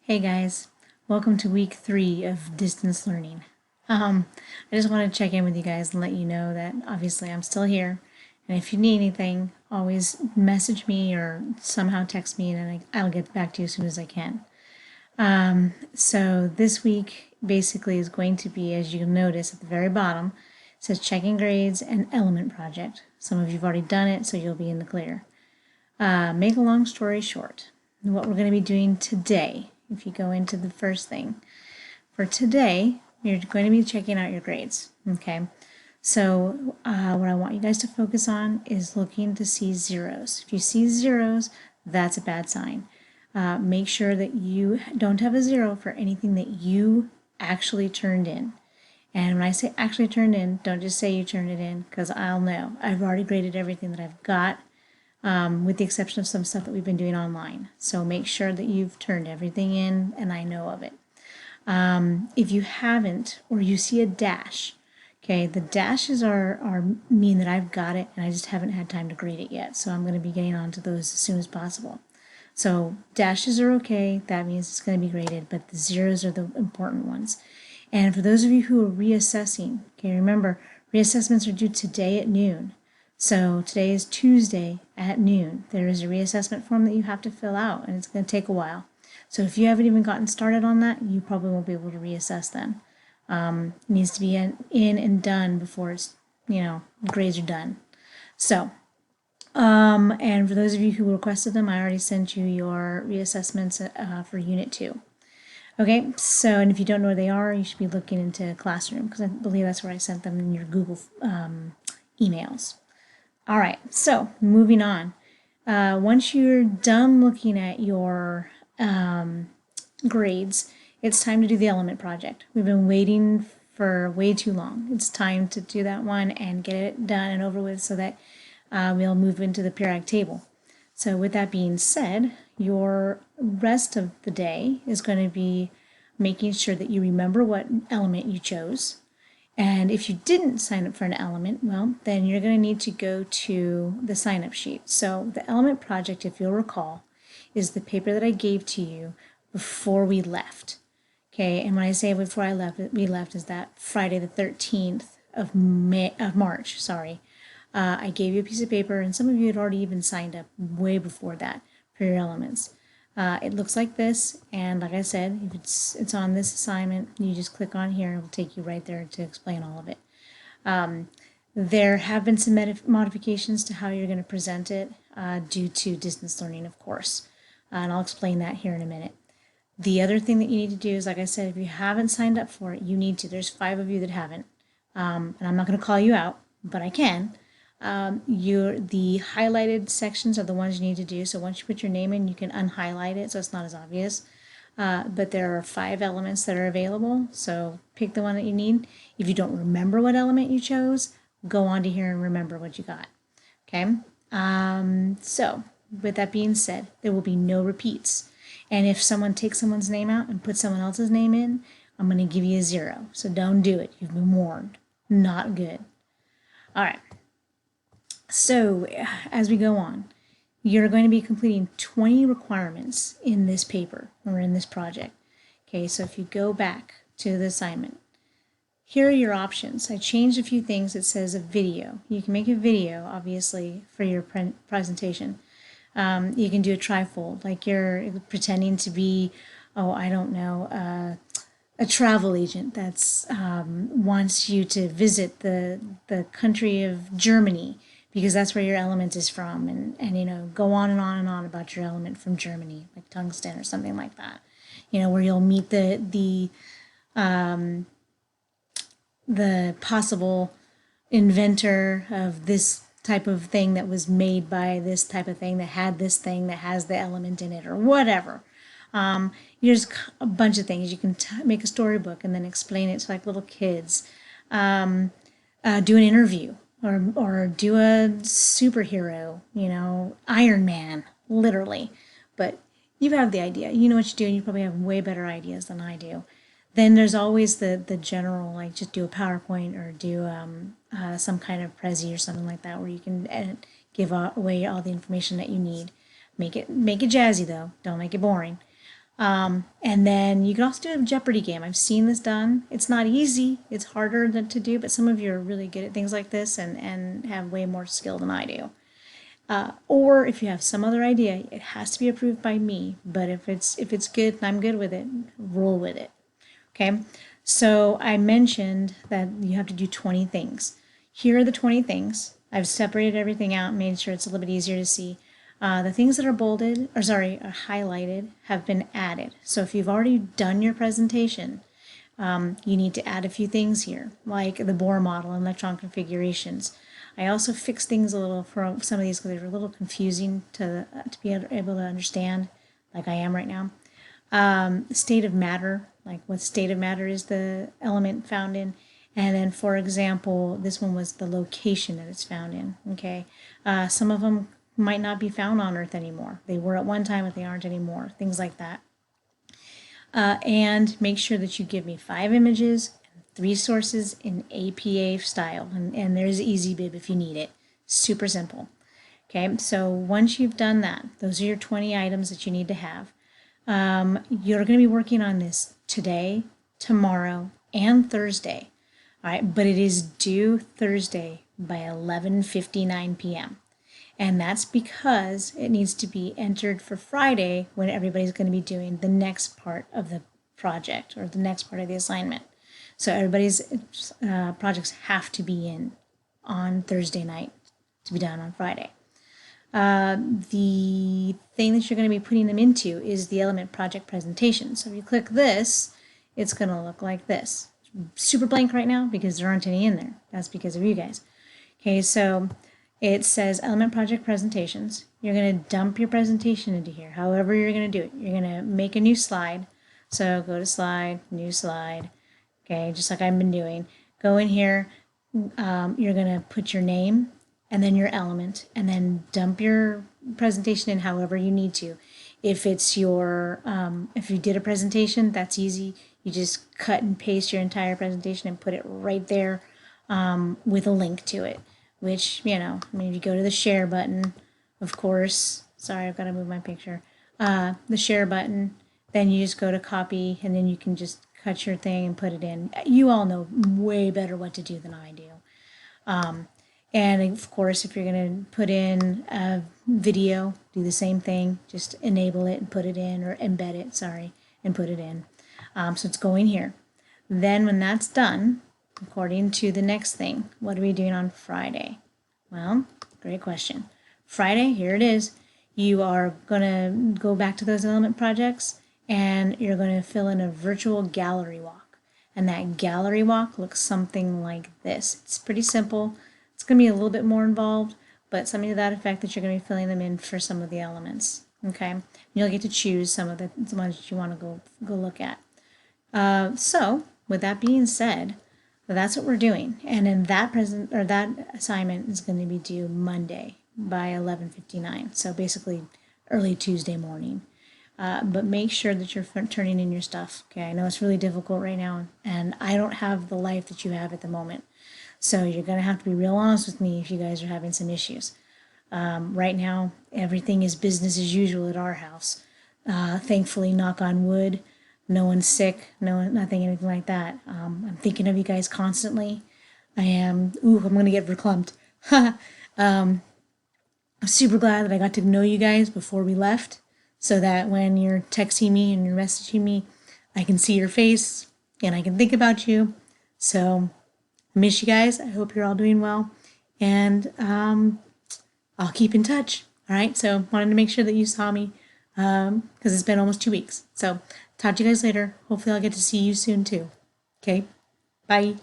Hey guys, welcome to week 3 of distance learning. I just want to check in with you guys and let you know that obviously I'm still here, and if you need anything, always message me or somehow text me, and I'll get back to you as soon as I can. So this week basically is going to be, as you'll notice at the very bottom, it says checking grades and element project. Some of you have already done it, so you'll be in the clear. Make a long story short, what we're going to be doing today, if you go into the first thing, for today, you're going to be checking out your grades, okay? So what I want you guys to focus on is looking to see zeros. If you see zeros, that's a bad sign. Make sure that you don't have a zero for anything that you actually turned in. And when I say actually turned in, don't just say you turned it in, because I'll know. I've already graded everything that I've got, with the exception of some stuff that we've been doing online. So make sure that you've turned everything in and I know of it. If you haven't, or you see a dash, okay, the dashes are mean that I've got it and I just haven't had time to grade it yet. So I'm going to be getting on to those as soon as possible. So dashes are okay, that means it's going to be graded, but the zeros are the important ones. And for those of you who are reassessing, okay, remember, reassessments are due today at noon. So today is Tuesday at noon. There is a reassessment form that you have to fill out, and it's going to take a while. So if you haven't even gotten started on that, you probably won't be able to reassess then. It needs to be in and done before it's, grades are done. So, and for those of you who requested them, I already sent you your reassessments for Unit 2. Okay, so, and if you don't know where they are, you should be looking into Classroom, because I believe that's where I sent them in your Google emails. All right, so moving on. Once you're done looking at your grades, it's time to do the element project. We've been waiting for way too long. It's time to do that one and get it done and over with so that we'll move into the periodic table. So with that being said, your rest of the day is going to be making sure that you remember what element you chose. And if you didn't sign up for an element, well, then you're going to need to go to the sign-up sheet. So the element project, if you'll recall, is the paper that I gave to you before we left. Okay, and when I say before we left is that Friday the 13th of March, sorry. I gave you a piece of paper, and some of you had already even signed up way before that for your elements. It looks like this, and like I said, if it's on this assignment, you just click on here and it will take you right there to explain all of it. There have been some modifications to how you're going to present it due to distance learning, of course, and I'll explain that here in a minute. The other thing that you need to do is, like I said, if you haven't signed up for it, you need to. There's 5 of you that haven't, and I'm not going to call you out, but I can. The highlighted sections are the ones you need to do. So once you put your name in, you can unhighlight it so it's not as obvious. But there are 5 elements that are available. So pick the one that you need. If you don't remember what element you chose, go on to here and remember what you got. Okay. So with that being said, there will be no repeats. And if someone takes someone's name out and puts someone else's name in, I'm going to give you a 0. So don't do it. You've been warned. Not good. All right. So as we go on, you're going to be completing 20 requirements in this paper or in this project. Okay, so if you go back to the assignment, here are your options. I changed a few things. It says a video. You can make a video, obviously, for your presentation. You can do a trifold, like you're pretending to be, I don't know, a travel agent that's wants you to visit the country of Germany, because that's where your element is from, and go on and on and on about your element from Germany, like tungsten or something like that, where you'll meet the possible inventor of this type of thing that was made by this type of thing that had this thing that has the element in it or whatever. There's a bunch of things. You can make a storybook and then explain it to like little kids. Do an interview or do a superhero, Iron Man, literally. But you have the idea. You know what you do, and you probably have way better ideas than I do. Then there's always the general, like just do a PowerPoint or do some kind of Prezi or something like that, where you can give away all the information that you need. Make it jazzy though. Don't make it boring. And then you can also do a Jeopardy game. I've seen this done. It's not easy. It's harder to do, but some of you are really good at things like this and have way more skill than I do. Or if you have some other idea, it has to be approved by me. But if it's good and I'm good with it, roll with it. Okay. So I mentioned that you have to do 20 things. Here are the 20 things. I've separated everything out, made sure it's a little bit easier to see. The things that are bolded, or sorry, are highlighted, have been added. So if you've already done your presentation, you need to add a few things here, like the Bohr model and electron configurations. I also fixed things a little for some of these because they were a little confusing to be able to understand, like I am right now. State of matter, like what state of matter is the element found in. And then, for example, this one was the location that it's found in. Okay, some of them might not be found on Earth anymore. They were at one time, but they aren't anymore. Things like that. And make sure that you give me 5 images and 3 sources in APA style. And there's EasyBib if you need it. Super simple. Okay, so once you've done that, those are your 20 items that you need to have. You're going to be working on this today, tomorrow, and Thursday. All right, but it is due Thursday by 11:59 p.m. And that's because it needs to be entered for Friday when everybody's going to be doing the next part of the project or the next part of the assignment. So everybody's projects have to be in on Thursday night to be done on Friday. The thing that you're going to be putting them into is the element project presentation. So if you click this, it's going to look like this. Super blank right now because there aren't any in there. That's because of you guys. Okay, so it says element project presentations. You're going to dump your presentation into here, however you're going to do it. You're going to make a new slide. So go to slide, new slide. Okay, just like I've been doing. Go in here. You're going to put your name and then your element, and then dump your presentation in however you need to. If it's your, if you did a presentation, that's easy. You just cut and paste your entire presentation and put it right there with a link to it, which, you know, I mean, if you go to the share button, of course, sorry, I've got to move my picture, the share button, then you just go to copy, and then you can just cut your thing and put it in. You all know way better what to do than I do. And of course, if you're going to put in a video, do the same thing. Just enable it and put it in, or embed it, sorry, and put it in. So it's going here. Then when that's done, according to the next thing, what are we doing on Friday? Well, great question. Friday, here it is. You are going to go back to those element projects, and you're going to fill in a virtual gallery walk. And that gallery walk looks something like this. It's pretty simple. It's going to be a little bit more involved, but something to that effect that you're going to be filling them in for some of the elements. Okay, you'll get to choose some of the ones that you want to go look at. So with that being said, that's what we're doing, and then that assignment is going to be due Monday by 11:59. So basically, early Tuesday morning. But make sure that you're turning in your stuff. Okay, I know it's really difficult right now, and I don't have the life that you have at the moment. So you're going to have to be real honest with me if you guys are having some issues. Right now, everything is business as usual at our house. Thankfully, knock on wood, no one's sick, nothing, anything like that. I'm thinking of you guys constantly. I'm going to get verklempt. I'm super glad that I got to know you guys before we left, so that when you're texting me and you're messaging me, I can see your face and I can think about you. So I miss you guys. I hope you're all doing well. And I'll keep in touch. All right. So wanted to make sure that you saw me because it's been almost 2 weeks. So talk to you guys later. Hopefully I'll get to see you soon too. Okay. Bye.